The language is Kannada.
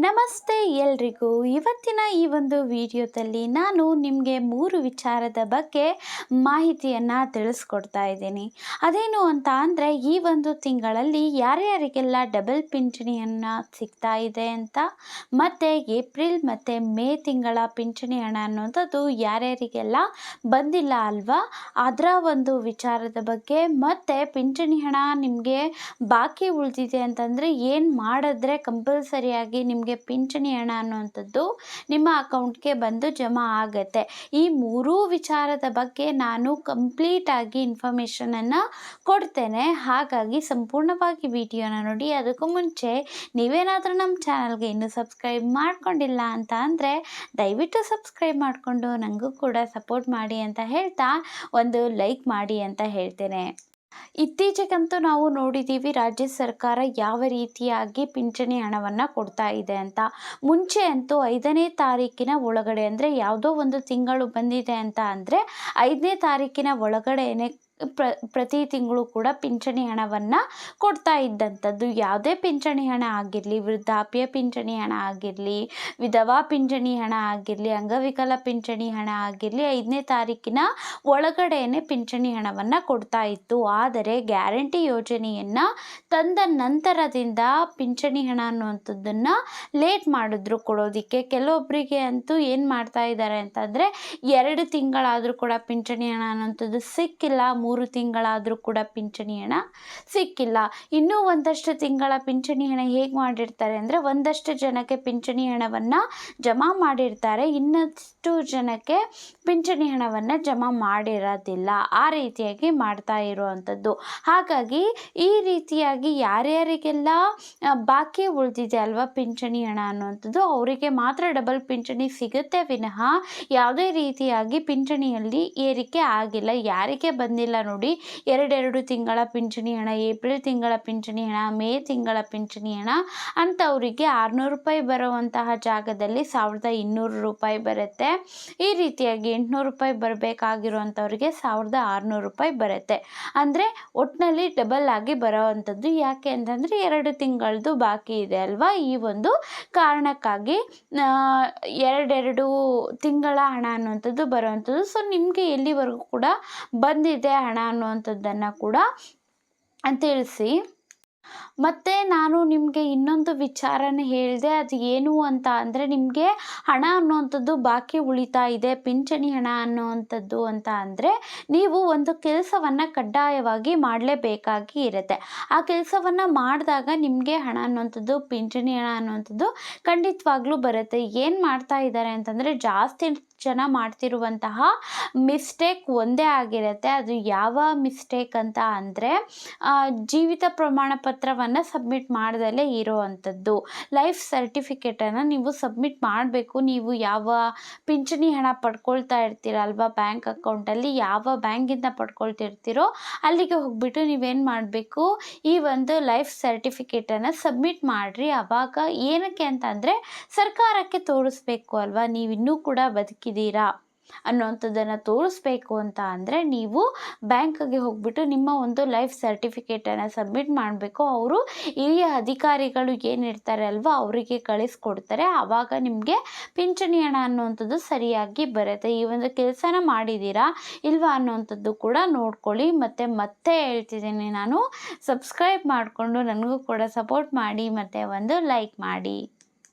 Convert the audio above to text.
ನಮಸ್ತೆ ಎಲ್ರಿಗೂ. ಇವತ್ತಿನ ಈ ಒಂದು ವಿಡಿಯೋದಲ್ಲಿ ನಾನು ನಿಮಗೆ 3 ವಿಚಾರದ ಬಗ್ಗೆ ಮಾಹಿತಿಯನ್ನು ತಿಳಿಸ್ಕೊಡ್ತಾ ಇದ್ದೀನಿ. ಅದೇನು ಅಂತ ಅಂದರೆ, ಈ ಒಂದು ತಿಂಗಳಲ್ಲಿ ಯಾರ್ಯಾರಿಗೆಲ್ಲ ಡಬಲ್ ಪಿಂಚಣಿಯನ್ನು ಸಿಗ್ತಾ ಇದೆ ಅಂತ, ಮತ್ತು ಏಪ್ರಿಲ್ ಮತ್ತು ಮೇ ತಿಂಗಳ ಪಿಂಚಣಿ ಹಣ ಅನ್ನೋಂಥದ್ದು ಯಾರ್ಯಾರಿಗೆಲ್ಲ ಬಂದಿಲ್ಲ ಅಲ್ವಾ, ಅದರ ಒಂದು ವಿಚಾರದ ಬಗ್ಗೆ, ಮತ್ತು ಪಿಂಚಣಿ ಹಣ ನಿಮಗೆ ಬಾಕಿ ಉಳಿದಿದೆ ಅಂತಂದರೆ ಏನು ಮಾಡಿದ್ರೆ ಕಂಪಲ್ಸರಿಯಾಗಿ ನಿಮಗೆ ಪಿಂಚಣಿ ಹಣ ಅನ್ನುವಂಥದ್ದು ನಿಮ್ಮ ಅಕೌಂಟ್ಗೆ ಬಂದು ಜಮಾ ಆಗುತ್ತೆ. ಈ 3 ವಿಚಾರದ ಬಗ್ಗೆ ನಾನು ಕಂಪ್ಲೀಟಾಗಿ ಇನ್ಫಾರ್ಮೇಷನನ್ನು ಕೊಡ್ತೇನೆ. ಹಾಗಾಗಿ ಸಂಪೂರ್ಣವಾಗಿ ವಿಡಿಯೋನ ನೋಡಿ. ಅದಕ್ಕೂ ಮುಂಚೆ ನೀವೇನಾದರೂ ನಮ್ಮ ಚಾನಲ್ಗೆ ಇನ್ನೂ ಸಬ್ಸ್ಕ್ರೈಬ್ ಮಾಡ್ಕೊಂಡಿಲ್ಲ ಅಂತ ಅಂದರೆ ದಯವಿಟ್ಟು ಸಬ್ಸ್ಕ್ರೈಬ್ ಮಾಡಿಕೊಂಡು ನನಗೂ ಕೂಡ ಸಪೋರ್ಟ್ ಮಾಡಿ ಅಂತ ಹೇಳ್ತಾ ಒಂದು ಲೈಕ್ ಮಾಡಿ ಅಂತ ಹೇಳ್ತೇನೆ. ಇತ್ತೀಚೆಗಂತೂ ನಾವು ನೋಡಿದ್ದೀವಿ ರಾಜ್ಯ ಸರ್ಕಾರ ಯಾವ ರೀತಿಯಾಗಿ ಪಿಂಚಣಿ ಹಣವನ್ನು ಕೊಡ್ತಾ ಇದೆ ಅಂತ. ಮುಂಚೆ ಅಂತೂ 5ನೇ ತಾರೀಕಿನ ಒಳಗಡೆ, ಅಂದರೆ ಯಾವುದೋ ಒಂದು ತಿಂಗಳು ಬಂದಿದೆ ಅಂತ ಅಂದರೆ 5ನೇ ತಾರೀಕಿನ ಒಳಗಡೆನೆ ಪ್ರತಿ ತಿಂಗಳು ಕೂಡ ಪಿಂಚಣಿ ಹಣವನ್ನು ಕೊಡ್ತಾ ಇದ್ದಂಥದ್ದು. ಯಾವುದೇ ಪಿಂಚಣಿ ಹಣ ಆಗಿರಲಿ, ವೃದ್ಧಾಪ್ಯ ಪಿಂಚಣಿ ಹಣ ಆಗಿರಲಿ, ವಿಧವಾ ಪಿಂಚಣಿ ಹಣ ಆಗಿರಲಿ, ಅಂಗವಿಕಲ ಪಿಂಚಣಿ ಹಣ ಆಗಿರಲಿ, 5ನೇ ತಾರೀಕಿನ ಒಳಗಡೆನೆ ಪಿಂಚಣಿ ಹಣವನ್ನು ಕೊಡ್ತಾ ಇತ್ತು. ಆದರೆ ಗ್ಯಾರಂಟಿ ಯೋಜನೆಯನ್ನು ತಂದ ನಂತರದಿಂದ ಪಿಂಚಣಿ ಹಣ ಅನ್ನುವಂಥದ್ದನ್ನು ಲೇಟ್ ಮಾಡಿದ್ರು ಕೊಡೋದಕ್ಕೆ. ಕೆಲವೊಬ್ಬರಿಗೆ ಅಂತೂ ಏನು ಮಾಡ್ತಾ ಇದ್ದಾರೆ ಅಂತಂದರೆ 2 ತಿಂಗಳಾದರೂ ಕೂಡ ಪಿಂಚಣಿ ಹಣ ಅನ್ನುವಂಥದ್ದು ಸಿಕ್ಕಿಲ್ಲ, 3 ತಿಂಗಳಾದರೂ ಕೂಡ ಪಿಂಚಣಿ ಹಣ ಸಿಕ್ಕಿಲ್ಲ. ಇನ್ನೂ ಒಂದಷ್ಟು ತಿಂಗಳ ಪಿಂಚಣಿ ಹಣ ಹೇಗೆ ಮಾಡಿರ್ತಾರೆ ಅಂದರೆ, ಒಂದಷ್ಟು ಜನಕ್ಕೆ ಪಿಂಚಣಿ ಹಣವನ್ನು ಜಮಾ ಮಾಡಿರ್ತಾರೆ, ಇನ್ನಷ್ಟು ಜನಕ್ಕೆ ಪಿಂಚಣಿ ಹಣವನ್ನು ಜಮಾ ಮಾಡಿರೋದಿಲ್ಲ. ಆ ರೀತಿಯಾಗಿ ಮಾಡ್ತಾ ಇರುವಂಥದ್ದು. ಹಾಗಾಗಿ ಈ ರೀತಿಯಾಗಿ ಯಾರ್ಯಾರಿಗೆಲ್ಲ ಬಾಕಿ ಉಳಿದಿದೆ ಅಲ್ವಾ ಪಿಂಚಣಿ ಹಣ ಅನ್ನುವಂಥದ್ದು, ಅವರಿಗೆ ಮಾತ್ರ ಡಬಲ್ ಪಿಂಚಣಿ ಸಿಗುತ್ತೆ ವಿನಃ ಯಾವುದೇ ರೀತಿಯಾಗಿ ಪಿಂಚಣಿಯಲ್ಲಿ ಏರಿಕೆ ಆಗಿಲ್ಲ. ಯಾರಿಗೆ ಬಂದಿಲ್ಲ ನೋಡಿ, 2 ತಿಂಗಳ ಪಿಂಚಣಿ ಹಣ, ಏಪ್ರಿಲ್ ತಿಂಗಳ ಪಿಂಚಣಿ ಹಣ, ಮೇ ತಿಂಗಳ ಪಿಂಚಣಿ ಹಣ ಅಂಥವರಿಗೆ 600 ರೂಪಾಯಿ ಬರುವಂತಹ ಜಾಗದಲ್ಲಿ 1200 ರೂಪಾಯಿ ಬರುತ್ತೆ. ಈ ರೀತಿಯಾಗಿ 800 ರೂಪಾಯಿ ಬರಬೇಕಾಗಿರುವಂಥವ್ರಿಗೆ 1600 ರೂಪಾಯಿ ಬರುತ್ತೆ. ಅಂದರೆ ಒಟ್ಟಿನಲ್ಲಿ ಡಬಲ್ ಆಗಿ ಬರೋವಂಥದ್ದು. ಯಾಕೆ ಅಂತಂದರೆ 2 ತಿಂಗಳದ್ದು ಬಾಕಿ ಇದೆ ಅಲ್ವಾ, ಈ ಒಂದು ಕಾರಣಕ್ಕಾಗಿ 2 ತಿಂಗಳ ಹಣ ಅನ್ನುವಂಥದ್ದು ಬರುವಂಥದ್ದು. ಸೊ ನಿಮಗೆ ಎಲ್ಲಿವರೆಗೂ ಕೂಡ ಬಂದಿದೆ ಹಣ ಅನ್ನುವಂಥದ್ದನ್ನು ಕೂಡ ತಿಳಿಸಿ. ಮತ್ತು ನಾನು ನಿಮಗೆ ಇನ್ನೊಂದು ವಿಚಾರನ ಹೇಳಿದೆ, ಅದು ಏನು ಅಂತ ಅಂದರೆ, ನಿಮಗೆ ಹಣ ಅನ್ನುವಂಥದ್ದು ಬಾಕಿ ಉಳಿತಾ ಇದೆ, ಪಿಂಚಣಿ ಹಣ ಅನ್ನುವಂಥದ್ದು ಅಂತ ಅಂದರೆ ನೀವು ಒಂದು ಕೆಲಸವನ್ನು ಕಡ್ಡಾಯವಾಗಿ ಮಾಡಲೇಬೇಕಾಗಿ ಇರುತ್ತೆ. ಆ ಕೆಲಸವನ್ನು ಮಾಡಿದಾಗ ನಿಮಗೆ ಹಣ ಅನ್ನುವಂಥದ್ದು, ಪಿಂಚಣಿ ಹಣ ಅನ್ನುವಂಥದ್ದು ಖಂಡಿತವಾಗ್ಲೂ ಬರುತ್ತೆ. ಏನು ಮಾಡ್ತಾ ಇದ್ದಾರೆ ಅಂತಂದರೆ, ಜಾಸ್ತಿ ಜನ ಮಾಡ್ತಿರುವಂತಹ ಮಿಸ್ಟೇಕ್ ಒಂದೇ ಆಗಿರುತ್ತೆ. ಅದು ಯಾವ ಮಿಸ್ಟೇಕ್ ಅಂತ ಅಂದರೆ, ಜೀವಿತ ಪ್ರಮಾಣ ಪತ್ರವನ್ನು ಸಬ್ಮಿಟ್ ಮಾಡ್ದಲೇ ಇರೋವಂಥದ್ದು. ಲೈಫ್ ಸರ್ಟಿಫಿಕೇಟನ್ನು ನೀವು ಸಬ್ಮಿಟ್ ಮಾಡಬೇಕು. ನೀವು ಯಾವ ಪಿಂಚಣಿ ಹಣ ಪಡ್ಕೊಳ್ತಾ ಇರ್ತೀರಲ್ವ ಬ್ಯಾಂಕ್ ಅಕೌಂಟಲ್ಲಿ, ಯಾವ ಬ್ಯಾಂಕಿಂದ ಪಡ್ಕೊಳ್ತಿರ್ತೀರೋ ಅಲ್ಲಿಗೆ ಹೋಗ್ಬಿಟ್ಟು ನೀವೇನು ಮಾಡಬೇಕು, ಈ ಒಂದು ಲೈಫ್ ಸರ್ಟಿಫಿಕೇಟನ್ನು ಸಬ್ಮಿಟ್ ಮಾಡಿರಿ. ಆವಾಗ ಏನಕ್ಕೆ ಅಂತ ಅಂದರೆ, ಸರ್ಕಾರಕ್ಕೆ ತೋರಿಸ್ಬೇಕು ಅಲ್ವಾ ನೀವಿನ್ನೂ ಕೂಡ ಬದುಕಿದ್ದೀರಾ ಅನ್ನುವಂಥದ್ದನ್ನು ತೋರಿಸ್ಬೇಕು ಅಂತ ಅಂದರೆ ನೀವು ಬ್ಯಾಂಕಿಗೆ ಹೋಗ್ಬಿಟ್ಟು ನಿಮ್ಮ ಒಂದು ಲೈಫ್ ಸರ್ಟಿಫಿಕೇಟನ್ನು ಸಬ್ಮಿಟ್ ಮಾಡಬೇಕು. ಅವರು ಹಿರಿಯ ಅಧಿಕಾರಿಗಳು ಏನಿರ್ತಾರೆ ಅಲ್ವಾ ಅವರಿಗೆ ಕಳಿಸ್ಕೊಡ್ತಾರೆ. ಆವಾಗ ನಿಮಗೆ ಪಿಂಚಣಿ ಹಣ ಅನ್ನುವಂಥದ್ದು ಸರಿಯಾಗಿ ಬರುತ್ತೆ. ಈ ಒಂದು ಕೆಲಸನ ಮಾಡಿದ್ದೀರಾ ಇಲ್ವಾ ಅನ್ನುವಂಥದ್ದು ಕೂಡ ನೋಡ್ಕೊಳ್ಳಿ. ಮತ್ತೆ ಹೇಳ್ತಿದ್ದೀನಿ ನಾನು, ಸಬ್ಸ್ಕ್ರೈಬ್ ಮಾಡಿಕೊಂಡು ನನಗೂ ಕೂಡ ಸಪೋರ್ಟ್ ಮಾಡಿ ಮತ್ತು ಒಂದು ಲೈಕ್ ಮಾಡಿ.